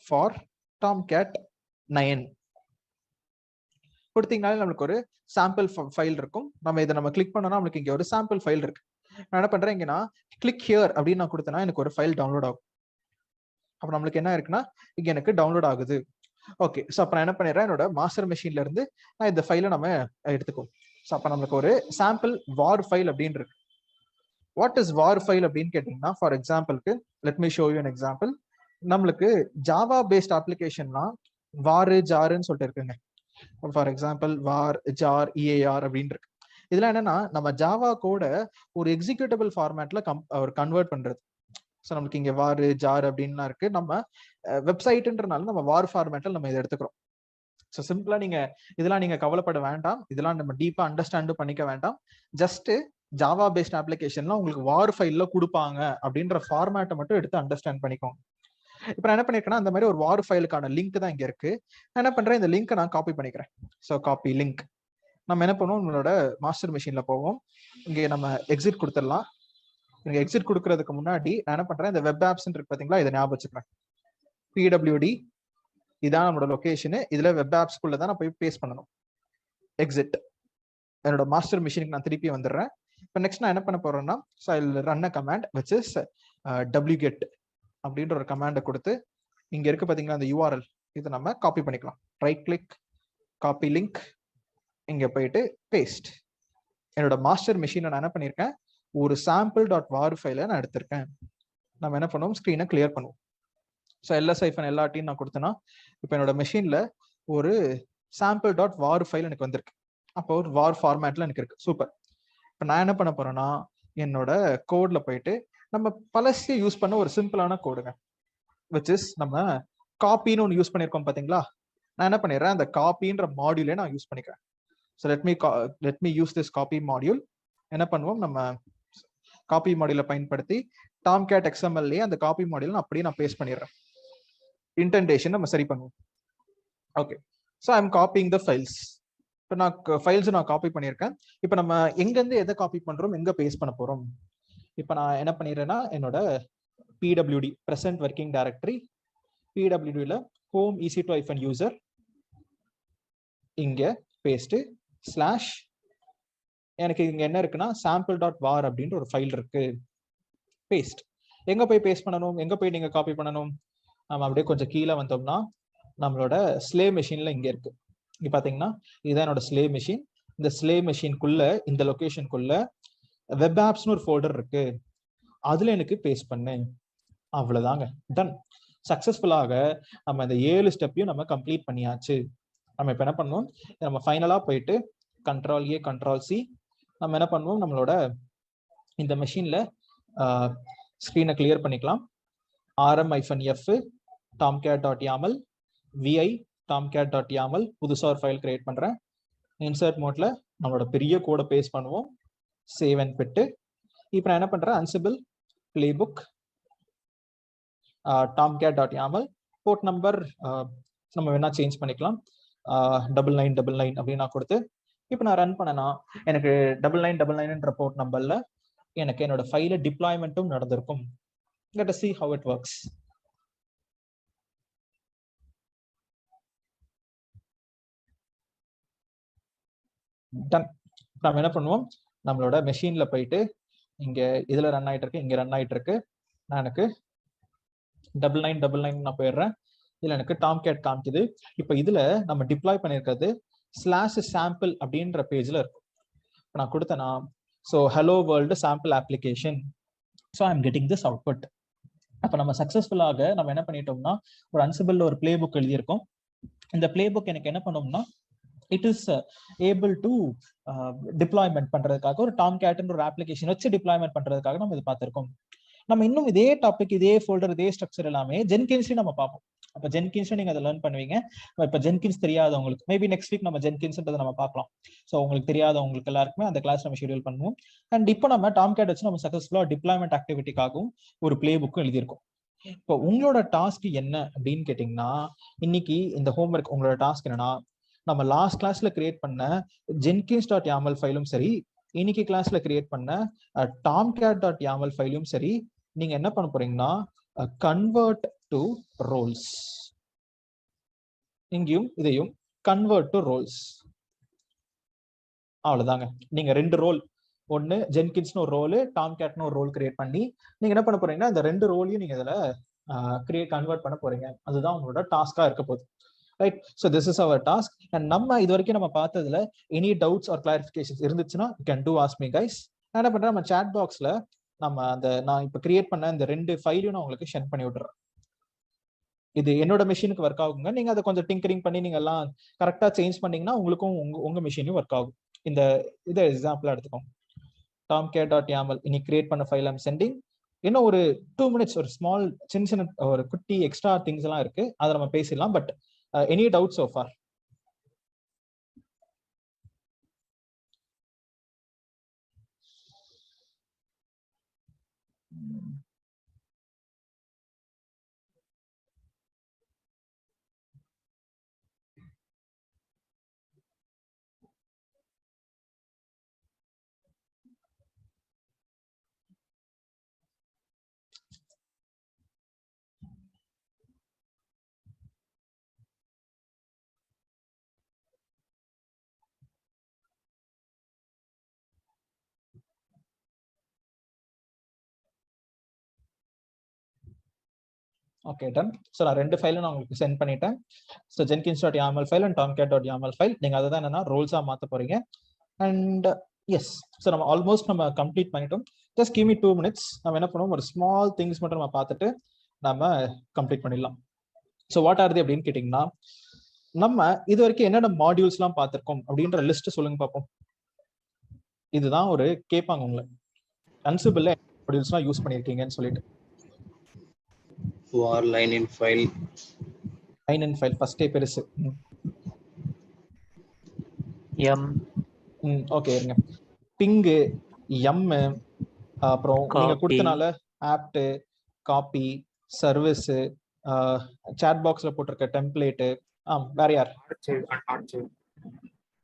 for Tomcat 9 கொடுத்தீங்கனாலே நம்மளுக்கு ஒரு சாம்பிள் ஃபைல் இருக்கும். நம்ம இதை நம்ம கிளிக் பண்ணோம்னா நம்மளுக்கு இங்க ஒரு சாம்பிள் ஃபைல் இருக்கு. நான் என்ன பண்றேன், இங்க நான் கிளிக் ஹியர் அப்படின்னு நான் கொடுத்தேன்னா எனக்கு ஒரு ஃபைல் டவுன்லோட் ஆகும். அப்ப நம்மளுக்கு என்ன இருக்குன்னா இங்க எனக்கு டவுன்லோட் ஆகுது. ஓகே, ஸோ அப்ப நான் என்ன பண்ணிடுறேன், என்னோட மாஸ்டர் மெஷின்ல இருந்து நான் இந்த ஃபைலை நம்ம எடுத்துக்குவோம். ஸோ அப்ப நம்மளுக்கு ஒரு சாம்பிள் வார் ஃபைல் அப்படின்னு இருக்கு. வாட் இஸ் வார் ஃபைல் அப்படின்னு கேட்டீங்கன்னா, ஃபார் எக்ஸாம்பிளுக்கு let me show you an example. நம்மளுக்கு ஜாவா பேஸ்ட் அப்ளிகேஷன்லாம் வார் ஜாருன்னு சொல்லிட்டு இருக்குங்க. For example var jar ear அப்படின்னு இருக்கு. இதெல்லாம் என்னன்னா நம்ம ஜாவா கோட ஒரு எக்ஸிக்யூட்டபிள் ஃபார்மேட்ல கன்வெர்ட் பண்றது. ஸோ நமக்கு இங்க var jar அப்படின்லாம் இருக்கு. நம்ம வெப்சைட்ன்றனால நம்ம வார் ஃபார்மேட்டில் நம்ம இதை எடுத்துக்கிறோம். ஸோ சிம்பிளா நீங்க இதெல்லாம் நீங்க கவலைப்பட வேண்டாம். இதெல்லாம் நம்ம டீப்பா அண்டர்ஸ்டாண்டும் பண்ணிக்க வேண்டாம். ஜஸ்ட் ஜாவா பேஸ்ட் அப்ளிகேஷன்லாம் உங்களுக்கு வார் ஃபைல்ல கொடுப்பாங்க அப்படின்ற ஃபார்மேட்டை மட்டும் எடுத்து அண்டர்ஸ்டாண்ட் பண்ணிக்கோங்க. இப்போ நான் என்ன பண்ணிருக்கேன்னா அந்த மாதிரி ஒரு வார் ஃபைலுக்கான லிங்க் தான் இங்க இருக்கு. நான் என்ன பண்றேன், இந்த லிங்க்கை நான் காப்பி பண்ணிக்கிறேன். So copy link. நம்ம என்ன பண்ணுவோம், நம்மளோட மாஸ்டர் மெஷின்ல போவோம். இங்கே நம்ம எக்ஸிட் கொடுத்துடலாம். இங்க எக்ஸிட் கொடுக்கறதுக்கு முன்னாடி நான் என்ன பண்றேன், இந்த வெப் ஆப்ஸ் இருக்கு பாத்தீங்களா, இதை ஞாபகம் வச்சுக்கிறேன். pwd இதான் நம்மளோட லொகேஷனு. இதுல வெப் ஆப்ஸ்குள்ள தான் நான் போய் பேஸ்ட் பண்ணணும். எக்ஸிட். என்னோட மாஸ்டர் மிஷினுக்கு நான் திருப்பி வந்துடுறேன். இப்போ நெக்ஸ்ட் நான் என்ன பண்ண போறேன்னா, so I'll run a command which is wget அப்படின்ற ஒரு கமாண்டை கொடுத்து இங்க இருக்கு பாத்தீங்களா அந்த URL, இதை நம்ம காப்பி பண்ணிக்கலாம். ரைட் கிளிக், காப்பி லிங்க், இங்க போயிட்டு பேஸ்ட். என்னோட மாஸ்டர் மிஷினை நான் என்ன பண்ணிருக்கேன், ஒரு sample.var ஃபைலை நான் எடுத்திருக்கேன். நம்ம என்ன பண்ணுவோம், ஸ்க்ரீனை கிளியர் பண்ணுவோம். ஸோ ls-lrt நான் கொடுத்தேன்னா இப்போ என்னோட மெஷின்ல ஒரு sample.var ஃபைல் எனக்கு வந்திருக்கு. அப்போ ஒரு var ஃபார்மேட்ல எனக்கு இருக்கு. சூப்பர். இப்போ நான் என்ன பண்ண போறேன்னா என்னோட கோட்ல போயிட்டு நம்ம பழசு யூஸ் பண்ண ஒரு சிம்பிளான கோடுங்க, which is நம்ம காப்பின்னு ஒன்று யூஸ் பண்ணியிருக்கோம் பாத்தீங்களா. நான் என்ன பண்ணிடுறேன், அந்த காப்பின்ற மாடியூலே நான் யூஸ் பண்ணிக்கிறேன். So let me use this copy module. என்ன பண்ணுவோம், நம்ம காப்பி மாடியூலை பயன்படுத்தி டாம்கேட் XML அந்த காப்பி மாடியூல் அப்படியே நான் பேஸ்ட் பண்ணிடுறேன். இன்டென்டேஷன் நம்ம சரி பண்ணுவோம். Okay, so I am copying the files. இப்போ நான் ஃபைல்ஸ் நான் காப்பி பண்ணியிருக்கேன். இப்போ நம்ம எங்கேருந்து எதை காப்பி பண்றோம், எங்க பேஸ்ட் பண்ண போறோம். இப்போ நான் என்ன பண்ணிடுறேன்னா என்னோட PWD ப்ரெசென்ட் ஒர்க்கிங் டைரக்டரி PWDல ஹோம் EC2-user இங்க பேஸ்ட் ஸ்லாஷ் எனக்கு இங்க என்ன இருக்குன்னா sample.var அப்படின்ற ஒரு ஃபைல் இருக்கு. பேஸ்ட் எங்க போய் பேஸ்ட் பண்ணணும், எங்க போய் நீங்க காப்பி பண்ணணும். நம்ம அப்படியே கொஞ்சம் கீழே வந்தோம்னா நம்மளோட ஸ்லேவ் மெஷின்ல இங்க இருக்கு. இங்க பாத்தீங்கன்னா இதுதான் என்னோட ஸ்லேவ் மெஷின். இந்த ஸ்லேவ் மெஷின்குள்ள இந்த லொகேஷனுக்குள்ள வெப் ஆப்ஸ்னு ஒரு ஃபோல்டர் இருக்கு, அதுல எனக்கு பேஸ்ட் பண்ணு. அவ்வளவுதாங்க, டன். சக்சஸ்ஃபுல்லாக நம்ம இந்த 7 ஸ்டெப்பையும் நம்ம கம்ப்ளீட் பண்ணியாச்சு. நம்ம இப்ப என்ன பண்ணுவோம், நம்ம ஃபைனலா போயிட்டு Ctrl+A Ctrl+C நம்ம என்ன பண்ணுவோம், நம்மளோட இந்த மெஷின்ல ஸ்கிரீனை கிளியர் பண்ணிக்கலாம். rm-f tomcat.yaml vi tomcat.yaml புதுசா ஒரு ஃபைல் கிரியேட் பண்றேன். இன்சர்ட் மோட்ல நம்மளோட பெரிய கோடை பேஸ்ட் பண்ணுவோம். சேவ் அண்ட் பிட்டு. இப்போ நான் என்ன பண்றேன், Ansible playbook tomcat.yaml port number நம்ம வேணா சேஞ்ச் பண்ணிக்கலாம். 9999 அப்படின்னு நான் கொடுத்து இப்போ நான் ரன் பண்ணனா எனக்கு 9999ன்ற போர்ட் நம்பர்ல எனக்கு என்னோட ஃபைல டிப்ளாய்மெண்ட்டும் நடந்திருக்கும். Let us see how it works. Done. நம்ம என்ன பண்ணுவோம், நம்மளோட மெஷின்ல போயிட்டு இங்க இதுல ரன் ஆயிட்டு இருக்கு, இங்க ரன் ஆயிட்டு இருக்கு. நான் எனக்கு 9999 நான் போயிடுறேன். இதுல எனக்கு டாம்கேட் காமிக்குது. இப்போ இதுல நம்ம டிப்ளாய் பண்ணிருக்கிறது /sample அப்படின்ற பேஜ்ல இருக்கும். நான் கொடுத்தேன்னா so hello world sample application, so I am getting this output. அப்போ நம்ம சக்சஸ்ஃபுல்லாக நம்ம என்ன பண்ணிட்டோம்னா ஒரு Ansibleல ஒரு பிளே புக் எழுதியிருக்கோம். இந்த பிளே புக் எனக்கு என்ன பண்ணோம்னா it is able to deployment பண்றதுக்காக ஒரு டாம்கேட்ன்ற ஒரு அப்ளிகேஷன் வச்சு டிப்ளாய்மெண்ட் பண்றதுக்காக நம்ம இது பார்த்திருக்கோம். நம்ம இன்னும் இதே டாபிக், இதே ஃபோல்டர், இதே ஸ்ட்ரக்சர் எல்லாமே ஜென்கின்ஸ்லயும் நம்ம பார்ப்போம். அப்ப ஜென்கின்ஸ் நீங்க அதை லேர்ன் பண்ணுவீங்க. இப்ப ஜென்கின்ஸ் தெரியாதவங்களுக்கு மேபி நெக்ஸ்ட் வீக் நம்ம ஜென்கின்ஸ்ன்றதை நம்ம பார்க்கலாம். ஸோ உங்களுக்கு தெரியாதவங்களுக்கு எல்லாருக்குமே அந்த கிளாஸ் நம்ம ஷெடியூல் பண்ணுவோம். அண்ட் இப்போ நம்ம டாம்கேட் வச்சு நம்ம சக்சஸ்ஃபுல்லா டிப்ளாய்மெண்ட் ஆக்டிவிட்டிக்காகவும் ஒரு பிளே புக்கும் எழுதியிருக்கோம். இப்போ உங்களோட டாஸ்க் என்ன அப்படின்னு கேட்டீங்கன்னா, இன்னைக்கு இந்த ஹோம்ஒர்க் உங்களோட டாஸ்க் என்னன்னா, நம்ம லாஸ்ட் கிளாஸ்ல கிரியேட் பண்ண jenkins.yaml ஃபைலும் சரி, இன்னைக்கு கிளாஸ்ல கிரியேட் பண்ண tomcat.yaml ஃபைலும் சரி, நீங்க என்ன பண்ண போறீங்கன்னா கன்வெர்ட் டு ரோல்ஸ். இங்கேயும் இதையும் கன்வெர்ட் டு ரோல்ஸ். அவ்வளவுதாங்க. நீங்க 2 ரோல், ஒன்னு ஜென்கின்ஸ்னு ஒரு ரோல், டாம்கேட்னு ஒரு ரோல் கிரியேட் பண்ணி நீங்க என்ன பண்ண போறீங்கன்னா இந்த 2 ரோலையும் நீங்க இதுல கன்வெர்ட் பண்ண போறீங்க. அதுதான் உங்களோட டாஸ்கா இருக்க போகுது. Right. So this is our task. And நம்ம இது வரைக்கும் நம்ம பார்த்ததுல எனி டவுட்ஸ் ஆர் கிளாரிஃபிகேஷன்ஸ் இருந்துச்சுன்னா you can do ask me guys. நான் என்ன பண்றேன், நம்ம சாட் பாக்ஸ்ல நம்ம அந்த நான் இப்போ கிரியேட் பண்ண இந்த 2 ஃபைலையும் நான் உங்களுக்கு ஷேர் பண்ணி விட்டுறேன். இது என்னோட மெஷினுக்கு ஒர்க் ஆகுங்க. நீங்க அதை கொஞ்சம் டிங்கரிங் பண்ணி நீங்க எல்லாம் கரெக்டா சேஞ்ச் பண்ணீங்கன்னா உங்களுக்கும் உங்க மெஷினும் ஒர்க் ஆகும். இந்த இதை எக்ஸாம்பிளா எடுத்துக்கோங்க. tomcat.yaml இன்னைக்கு கிரியேட் பண்ண ஃபைல் ஐம் சென்டிங். இன்னும் ஒரு 2 minutes ஒரு ஸ்மால் சின்ன ஒரு குட்டி எக்ஸ்ட்ரா திங்ஸ் எல்லாம் இருக்கு, அதை நம்ம பேசிடலாம். But any doubt so far? Okay, done. So நான் 2 ஃபைலும் நான் உங்களுக்கு சென்ட் பண்ணிட்டேன். So jenkins.yaml file and tomcat.yaml file நீங்க அதை தான் என்னன்னா ரோல்ஸா மாற்ற போறீங்க. அண்ட் எஸ், ஸோ நம்ம ஆல்மோஸ்ட் நம்ம கம்ப்ளீட் பண்ணிட்டோம். Just give me 2 minutes. நம்ம என்ன பண்ணுவோம், ஒரு ஸ்மால் திங்ஸ் மட்டும் நம்ம பார்த்துட்டு நம்ம கம்ப்ளீட் பண்ணிடலாம். ஸோ வாட் ஆர் தி அப்படின்னு கேட்டிங்கன்னா, நம்ம இது வரைக்கும் என்னென்ன மாடியூல்ஸ்லாம் பார்த்துருக்கோம் அப்படின்ற லிஸ்ட் சொல்லுங்க பார்ப்போம். இதுதான் ஒரு கேட்பாங்க உங்களை, Ansibleல மாடியூல்ஸ்லாம் யூஸ் பண்ணியிருக்கீங்கன்னு சொல்லிட்டு. for line in file ஃபர்ஸ்டே பெருசு எம். ஓகே இருங்க. பிங்கு, எம், அப்புறம் நீங்க கொடுத்தனால ஆப்ட், காப்பி, சர்வீஸ், சாட் பாக்ஸ்ல போட்டிருக்க டெம்ப்ளேட். வேற யார்?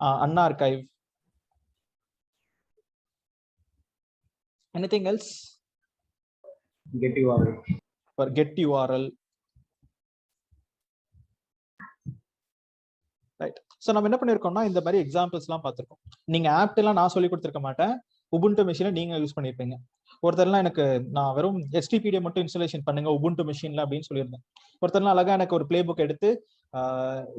unarchive. Anything else? Get URL. For get URL. Right. So நம்ம என்ன பண்ணிருக்கோம்னா இந்த மாதிரி எக்ஸாம்பிள்ஸ் எல்லாம் பார்த்திருக்கோம். நீங்க ஆப்ட் எல்லாம் நான் சொல்லி கொடுத்துருக்க மாட்டேன், உபுண்டு மெஷின்ல நீங்க யூஸ் பண்ணிருப்பீங்க. ஒருத்தர்லாம் எனக்கு நான் வெறும் HTTPD மட்டும் இன்ஸ்டாலேஷன் பண்ணுங்க உபுண்டு மெஷின்ல அப்படின்னு சொல்லியிருந்தேன். ஒருத்தர்லாம் அழகா எனக்கு ஒரு பிளே புக் எடுத்து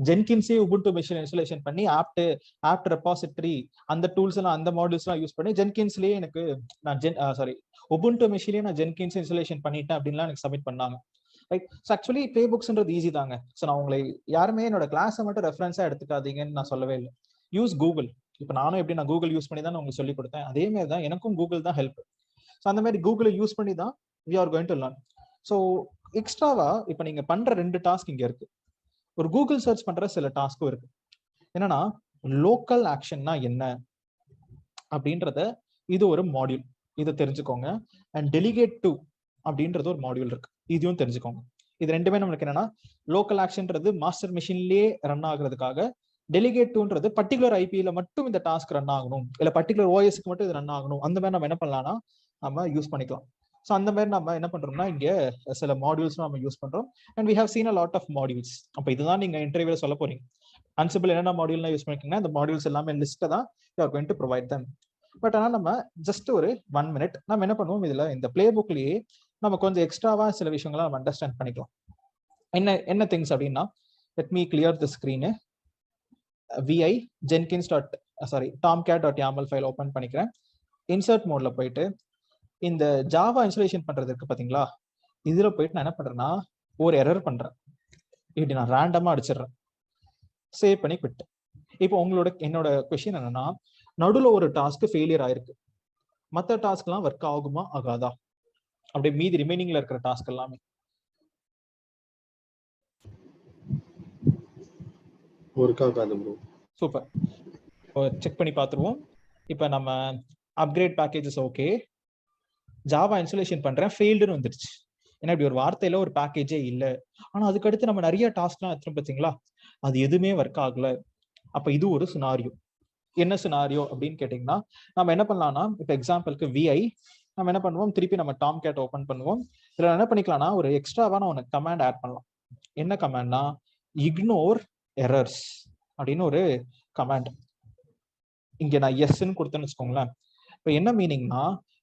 ஜென்கின்ஸே உபுண்டு மெஷின் இன்ஸ்டாலேஷன் பண்ணி ஆப்ட் ரெபாசிட்டரி அந்த டூல்ஸ் எல்லாம் அந்த மாடியூல்ஸ் எல்லாம் யூஸ் பண்ணி ஜென்கின்ஸ்லயே எனக்கு நான் உபுண்டு மெஷின்லயே நான் ஜென்கின்ஸ் இன்ஸ்டாலேஷன் பண்ணிட்டேன் அப்படின்லாம் எனக்கு சப்மிட் பண்ணாங்க. ரைட். ஸோ ஆக்சுவலி பிளே புக்ஸ்ன்றது ஈஸி தாங்க. ஸோ நான் உங்களை யாருமே என்னோட கிளாஸை மட்டும் ரெஃபரன்ஸா எடுத்துக்காதீங்கன்னு நான் சொல்லவே இல்லை. Use Google. இப்போ நானும் எப்படி நான் கூகுள் யூஸ் பண்ணி தான் உங்களுக்கு சொல்லி கொடுத்தேன், அதே மாதிரி தான் எனக்கும் கூகுள் தான் ஹெல்ப். ஸோ அந்த மாதிரி கூகுளை யூஸ் பண்ணி தான் we are going to learn. So எக்ஸ்ட்ராவா இப்போ நீங்க பண்ற 2 டாஸ்க் இங்க இருக்கு. ஒரு கூகுள் சர்ச் பண்ற சில டாஸ்க்கும் இருக்கு. என்னன்னா லோக்கல் ஆக்ஷன்னா என்ன அப்படின்றத இது ஒரு மாடியூல், இதை தெரிஞ்சுக்கோங்க. அண்ட் டெலிகேட் டு அப்படின்றது ஒரு மாடியூல் இருக்கு, இதையும் தெரிஞ்சுக்கோங்க. இது ரெண்டுமே நம்மளுக்கு என்னன்னா லோக்கல் ஆக்ஷன்ன்றது மாஸ்டர் மெஷின்லயே ரன் ஆகுறதுக்காக, டெலிகேட் டுன்றது பர்டிகுலர் ஐபியில மட்டும் இந்த டாஸ்க் ரன் ஆகணும், இல்ல பர்டிகுலர் ஓஎஸ்க்கு மட்டும் இது ரன் ஆகணும், அந்த மாதிரி நம்ம என்ன பண்ணலாம்னா நம்ம யூஸ் பண்ணிக்கலாம். ஸோ அந்த மாதிரி நம்ம என்ன பண்றோம்னா இங்க சில மாடியூல்ஸ் நம்ம யூஸ் பண்றோம். And we have seen a lot of modules. அப்போ இதுதான் நீங்க இன்டர்வியூல சொல்ல போறீங்க. அன்சிபிள் என்னென்ன மாடியூல்னா யூஸ் பண்ணிக்கீங்கன்னா இந்த மாடியூல்ஸ் எல்லாமே லிஸ்ட்டை தான் you are going to provide them. But ஆனால் நம்ம ஜஸ்ட் ஒரு 1 minute நம்ம என்ன பண்ணுவோம், இதுல இந்த பிளே புக்லயே நம்ம கொஞ்சம் எக்ஸ்ட்ராவா சில விஷயங்களை நம்ம அண்டர்ஸ்டாண்ட் பண்ணிக்கலாம். என்ன திங்ஸ் அப்படின்னா, லெட் மீ கிளியர் தி screen. vi jenkins tomcat.yaml file open பண்ணிக்கிறேன். இன்சர்ட் மோட்ல போயிட்டு இந்த ஜாவா இன்ஸ்டாலேஷன் பண்றது இருக்கு பாத்தீங்களா, இதுல போயிட்டு நான் என்ன பண்றேன்னா ஒரு எரர் பண்றேன். இப்படி நான் ரேண்டமா அடிச்சிடுறேன், சேவ் பண்ணி குவிட். இப்போ என்னோட கொஸ்டின் என்னன்னா, நடுவில் ஒரு டாஸ்க் ஃபெயிலியர் ஆயிருக்கு, மற்ற டாஸ்க் எல்லாம் ஒர்க் ஆகுமா ஆகாதா, அப்படியே மீதி ரிமைனிங்ல இருக்கிற டாஸ்க் எல்லாமே ஒர்க் ஆகாது ப்ரோ. சூப்பர். செக் பண்ணி பார்த்துருவோம். இப்போ நம்ம upgrade packages okay, Java installation பண்றேன், ஃபெயில்டுன்னு வந்துருச்சு. ஏன்னா இப்படி ஒரு வார்த்தையில ஒரு பேக்கேஜே இல்லை. ஆனா அதுக்கடுத்து நம்ம நிறைய டாஸ்க்லாம் எடுத்துரும் பார்த்தீங்களா, அது எதுவுமே ஒர்க் ஆகல. அப்ப இது ஒரு சினாரியோ. என்ன சினாரியோ அப்படின்னு கேட்டீங்கன்னா, நம்ம என்ன பண்ணலாம்னா இப்போ எக்ஸாம்பிளுக்கு vi நம்ம என்ன பண்ணுவோம், திருப்பி நம்ம டாம் கேட் ஓபன் பண்ணுவோம். இதுல என்ன பண்ணிக்கலாம்னா ஒரு எக்ஸ்ட்ராவான ஒன்று கமாண்ட் ஆட் பண்ணலாம். என்ன கமாண்ட்னா இக்னோர் எரர்ஸ் அப்படின்னு ஒரு கமாண்ட். இங்க நான் எஸ்ன்னு கொடுத்தேன்னு வச்சுக்கோங்களேன். இப்போ என்ன மீனிங்னா,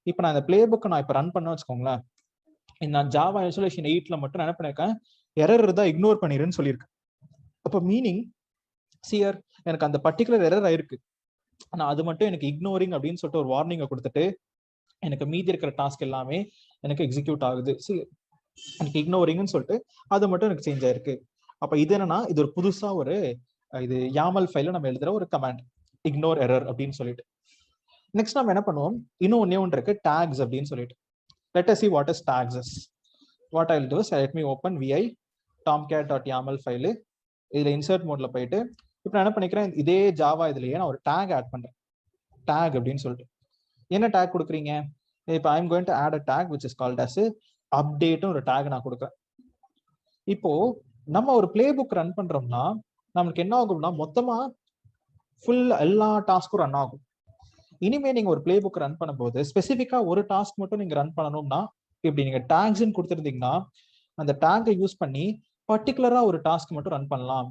இப்போ நான் இந்த பிளே புக்கை நான் இப்போ ரன் பண்ண வச்சுக்கோங்களேன், நான் ஜாவா இன்ஸ்டாலேஷன் 8ல மட்டும் நான் என்ன பண்ணிருக்கேன், எரர் இருந்தா இக்னோர் பண்ணிருன்னு சொல்லியிருக்கேன். அப்போ மீனிங் சியர் எனக்கு அந்த பர்டிகுலர் எரர் ஆயிருக்கு, ஆனா அது மட்டும் எனக்கு இக்னோரிங் அப்படின்னு சொல்லிட்டு ஒரு வார்னிங்கை கொடுத்துட்டு எனக்கு மீதி இருக்கிற டாஸ்க் எல்லாமே எனக்கு எக்ஸிக்யூட் ஆகுது. எனக்கு இக்னோரிங்னு சொல்லிட்டு அது மட்டும் எனக்கு சேஞ்ச் ஆயிருக்கு. அப்ப இது என்னன்னா இது ஒரு புதுசா ஒரு இது YAML ஃபைல நம்ம எழுதுற ஒரு கமாண்ட், இக்னோர் எரர் அப்படின்னு சொல்லிட்டு. நெக்ஸ்ட் நம்ம என்ன பண்ணுவோம், இன்னும் ஒன்று இருக்கு tags அப்படின்னு சொல்லிட்டு. Let us see what is tags is. What I'll do is let me open vi tomcat.yaml file. இதுல இன்சர்ட் மோட்ல போயிட்டு இப்போ நான் என்ன பண்ணிக்கிறேன், இதே ஜாவா இதுலயே நான் ஒரு டேக் ஆட் பண்றேன், டேக் அப்படின்னு சொல்லிட்டு. என்ன டேக் கொடுக்குறீங்க, இப்போ I am going to add a tag which is called as அப்டேட்னு ஒரு டேக் நான் கொடுக்குறேன். இப்போ நம்ம ஒரு பிளே புக் ரன் பண்றோம்னா நமக்கு என்ன ஆகும்னா மொத்தமா ஃபுல் எல்லா டாஸ்க்கும் ரன் ஆகும். இனிமே நீங்க ஒரு பிளே புக் ரன் பண்ணும்போது ஸ்பெசிஃபிக்கா ஒரு டாஸ்க் மட்டும் நீங்க ரன் பண்ணணும்னா இப்படி நீங்க டேக்ஸ்ன்னு கொடுத்துருந்தீங்கன்னா அந்த டேக்கை யூஸ் பண்ணி பர்டிகுலரா ஒரு டாஸ்க் மட்டும் ரன் பண்ணலாம்.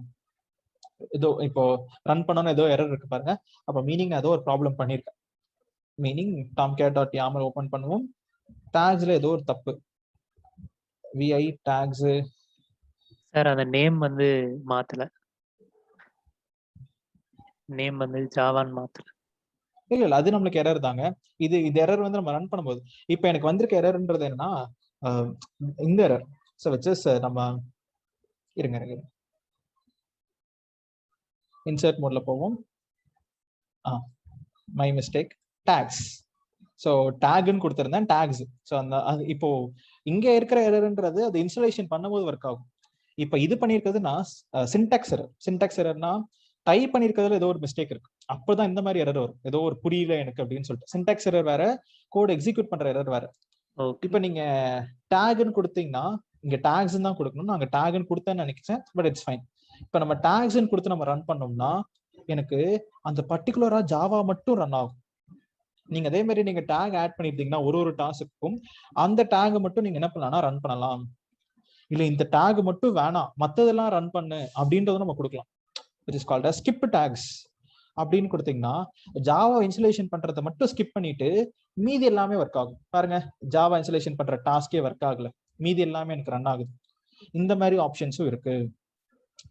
ஏதோ இப்போ ரன் பண்ணணும் ஏதோ எரர் இருக்கு பாருங்க, அப்ப மீனிங் ஏதோ ஒரு ப்ராப்ளம் பண்ணிருக்கேன். மீனிங் tomcat.yaml ஓபன் பண்ணுவோம், டேக்ஸ்ல ஏதோ ஒரு தப்பு, vi tags சார் அந்த நேம் வந்து மாத்தல, நேம் வந்து ஜாவான்னு மாத்தல. இல்ல அது நம்மளுக்கு எரர் தாங்க. இது எரர் வந்து நம்ம ரன் பண்ணும்போது இப்போ எனக்கு வந்திருக்க எரர்ன்றது என்னன்னா இந்த எரர். ஸோ வச்சஸ் நம்ம இருங்க இன்சர்ட் மோட்ல போவோம். My mistake, tags. ஸோ டேக்னு கொடுத்துருந்தேன், டேக்ஸ். ஸோ அந்த இப்போ இங்க இருக்கிற எரர்ன்றது அது இன்ஸ்டாலேஷன் பண்ணும்போது ஒர்க் ஆகும். இப்போ இது பண்ணியிருக்கிறதுனா சின்டாக்ஸ் எரர்னா டைப் பண்ணிருக்கிறதுல ஏதோ ஒரு மிஸ்டேக் இருக்கு, அப்பதான் இந்த மாதிரி எரர் வரும். ஏதோ ஒரு புரியல எனக்கு அப்படின்னு சொல்லிட்டு சின்டாக்ஸ் எரர் வேற, கோட் எக்ஸிக்யூட் பண்ற எரர் வேற. இப்போ நீங்க டேக்னு கொடுத்தீங்கன்னா இங்க டேக்ஸ் தான் கொடுக்கணும், நாங்க டேக்னு கொடுத்தேன்னு நினைச்சேன், பட் இட்ஸ் ஃபைன். இப்போ நம்ம டேக்ஸ்ன்னு கொடுத்து நம்ம ரன் பண்ணோம்னா எனக்கு அந்த பர்டிகுலரா ஜாவா மட்டும் ரன் ஆகும். நீங்க அதே மாதிரி நீங்க டேக் ஆட் பண்ணிருந்தீங்கன்னா ஒரு டாஸ்க்கும் அந்த டேக் மட்டும் நீங்க என்ன பண்ணலாம்னா ரன் பண்ணலாம். இல்ல இந்த டேக் மட்டும் வேணாம் மத்ததெல்லாம் ரன் பண்ணு அப்படின்றத நம்ம கொடுக்கலாம். It is called skip tags அப்படின்னு கொடுத்தீங்கன்னா ஜாவா இன்ஸ்டலேஷன் பண்றதை மட்டும் ஸ்கிப் பண்ணிட்டு மீதி எல்லாமே ஒர்க் ஆகும். பாருங்க, ஜாவா இன்ஸ்டலேஷன் பண்ற டாஸ்கே ஒர்க் ஆகல, மீதி எல்லாமே எனக்கு ரன் ஆகுது. இந்த மாதிரி ஆப்ஷன்ஸும் இருக்கு.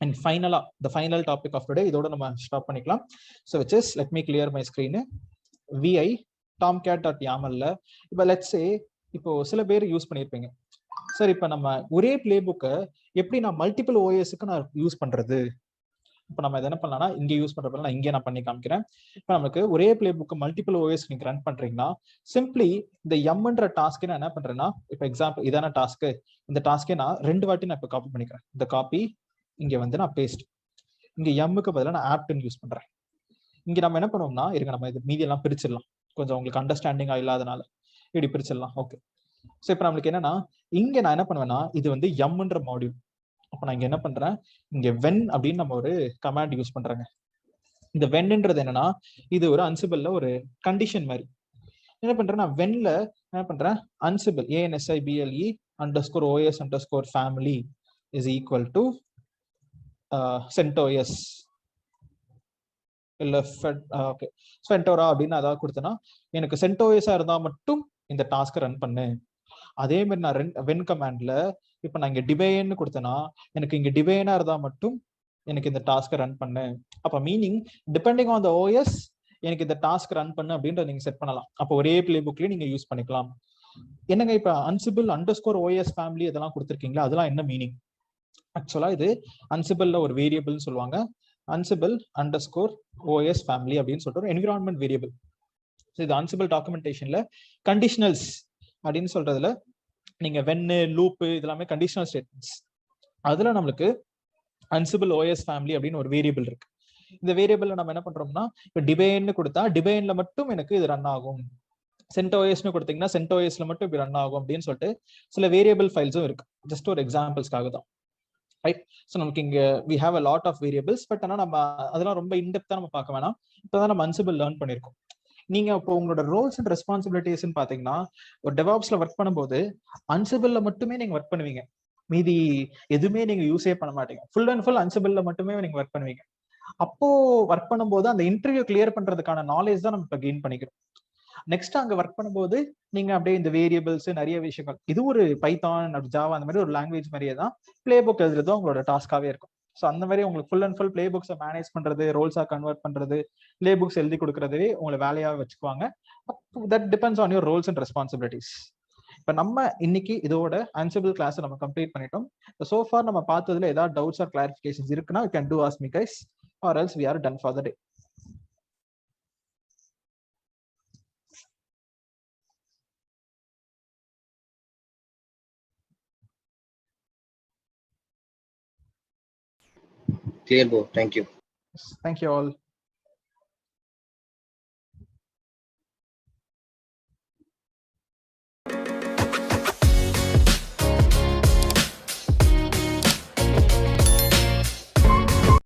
அண்ட் ஃபைனலா the final topic of today, இதோட நம்ம ஸ்டாப் பண்ணிக்கலாம். So which is let me clear my screen. vi tomcat.yaml இப்போ லெட்ஸ் சே இப்போ சில பேர் யூஸ் பண்ணியிருப்பீங்க, சார் இப்போ நம்ம ஒரே பிளே புக்கை எப்படி நான் மல்டிபிள் ஓஎஸ்க்கு நான் யூஸ் பண்றது. இப்போ நம்ம என்ன பண்ணலாம்னா இங்கே யூஸ் பண்றப்ப நான் இங்கே நான் பண்ணி காமிக்கிறேன். இப்போ நமக்கு ஒரே பிளே புக்கு மல்டிபிள் ஓஎஸ் நீங்க ரன் பண்றீங்கன்னா சிம்பிளி இந்த எம்ன்ற டாஸ்க்கே நான் என்ன பண்றேன்னா, இப்போ எக்ஸாம்பிள் இதான டாஸ்க்கு, இந்த டாஸ்க்கே நான் 2 வாட்டி நான் இப்போ காப்பி பண்ணிக்கிறேன். இந்த காப்பி இங்க வந்து நான் பேஸ்ட், இங்க எம்முக்கு பதிலாக நான் ஆப்ட்னு யூஸ் பண்றேன். இங்க நம்ம என்ன பண்ணுவோம்னா இருங்க நம்ம இது மீதி எல்லாம் பிரிச்சிடலாம், கொஞ்சம் உங்களுக்கு அண்டர்ஸ்டாண்டிங்கா இல்லாதனால இப்படி பிரிச்சிடலாம். ஓகே, ஸோ இப்போ நம்மளுக்கு என்னன்னா இங்க நான் என்ன பண்ணுவேன்னா இது வந்து எம்ன்ற மாடியூல். அப்போ நான் இங்க என்ன பண்றேன், இங்க வென் அப்படின்னு நம்ம ஒரு கமாண்ட் யூஸ் பண்றேங்க. இந்த வென்ன்றது என்னன்னா இது ஒரு அன்சிபிள்ல ஒரு கண்டிஷன் மாதிரி. என்ன பண்றேன் நான் வென்ல என்ன பண்றேன், அன்சிபிள் ANSIBLE _OS _ family is equal to CentOS இல்ல ஓகே ஃபென்டோரா அப்படின்னு அதாவது கொடுத்தேன்னா எனக்கு CentOS இருந்தா மட்டும் இந்த டாஸ்க் ரன் பண்ணு. அதே மாதிரி நான் வென் கமாண்ட்ல இப்போ நான் இங்க டிபைன்னு கொடுத்தேன்னா எனக்கு இங்க டிபைனா இருந்தா மட்டும் எனக்கு இந்த டாஸ்க் ரன் பண்ணு. அப்ப meaning depending on the OS எனக்கு இந்த டாஸ்க் ரன் பண்ணு அப்படின்றத நீங்க செட் பண்ணலாம். அப்போ ஒரே பிளே புக்லயே நீங்க யூஸ் பண்ணிக்கலாம். என்னங்க இப்ப அன்சிபிள் _OS family இதெல்லாம் கொடுத்துருக்கீங்களா, அதெல்லாம் என்ன மீனிங்? ஆக்சுவலா இது அன்சிபிள்ல ஒரு வேரியபிள்னு சொல்லுவாங்க, அன்சிபிள் _OS family அப்படின்னு சொல்லிட்டு ஒரு என்விரான்மெண்ட் வேரியபிள். இது அன்சிபிள் டாக்குமெண்டேஷன்ல கண்டிஷனல்ஸ் அப்படின்னு சொல்றதுல நீங்க வென்னு லூப்பு இதெல்லாமே கண்டிஷனல் ஸ்டேட்மெண்ட்ஸ். அதுல நம்மளுக்கு அன்சிபிள் OS family அப்படின்னு ஒரு வேரியபிள் இருக்கு. இந்த வேரியபிள்ல நம்ம என்ன பண்றோம்னா இப்போ டிபைன்னு கொடுத்தா டிபைன்ல மட்டும் எனக்கு இது ரன் ஆகும், CentOSன்னு கொடுத்தீங்கன்னா CentOSல மட்டும் இப்படி ரன் ஆகும் அப்படின்னு சொல்லிட்டு சில வேரியபிள் ஃபைல்ஸும் இருக்கு. ஜஸ்ட் ஒரு எக்ஸாம்பிள்ஸ்க்காக தான், ரைட்? ஸோ நமக்கு இங்க we have a lot of variables. But ஆனால் நம்ம அதெல்லாம் ரொம்ப இன்டெப்தா நம்ம பார்க்க வேணாம். இப்போதான் நம்ம அன்சிபிள் லேர்ன் பண்ணிருக்கோம். நீங்க இப்போ உங்களோட ரோல்ஸ் அண்ட் ரெஸ்பான்சிபிலிட்டிஸ் பாத்தீங்கன்னா ஒரு டெவாப்ஸ்ல ஒர்க் பண்ணும்போது அன்சிபிள்ல மட்டுமே நீங்க ஒர்க் பண்ணுவீங்க, மீதி எதுவுமே நீங்க யூஸே பண்ண மாட்டீங்க. ஃபுல் அண்ட் ஃபுல் அன்சிபிள்ல மட்டுமே நீங்க ஒர்க் பண்ணுவீங்க. அப்போ ஒர்க் பண்ணும்போது அந்த இன்டர்வியூ கிளியர் பண்றதுக்கான நாலேஜ் தான் நம்ம இப்போ கெயின் பண்ணிக்கிறோம். நெக்ஸ்ட் அங்க ஒர்க் பண்ணும்போது நீங்க அப்படியே இந்த வேரியபிள்ஸ் நிறைய விஷயங்கள், இது ஒரு பைத்தான் ஜாவா அந்த மாதிரி ஒரு லாங்குவேஜ் மாதிரியே தான் பிளே புக் எழுதுறதும் உங்களோட டாஸ்காவே இருக்கும். ஸோ அந்த மாதிரி உங்களுக்கு ஃபுல் அண்ட் ஃபுல் பிளே புக்ஸை மேனேஜ் பண்றது, ரோல்ஸா கன்வெர்ட் பண்றது, பிளே புக்ஸ் எழுதி கொடுக்கறதே உங்களை வேலையாக வச்சுக்குவாங்க. That depends on your roles and responsibilities. இப்போ நம்ம இன்னைக்கு இதோட அன்சிபிள் கிளாஸ் நம்ம கம்ப்ளீட் பண்ணிட்டோம். சோ ஃபார் நம்ம பார்த்ததுல ஏதாவது டவுட்ஸ் ஆர் கிளாரிஃபிகேஷன்ஸ் இருக்குன்னா you can do ask me guys or else we are done for the day. Clear, bro. Thank you. Thank you all.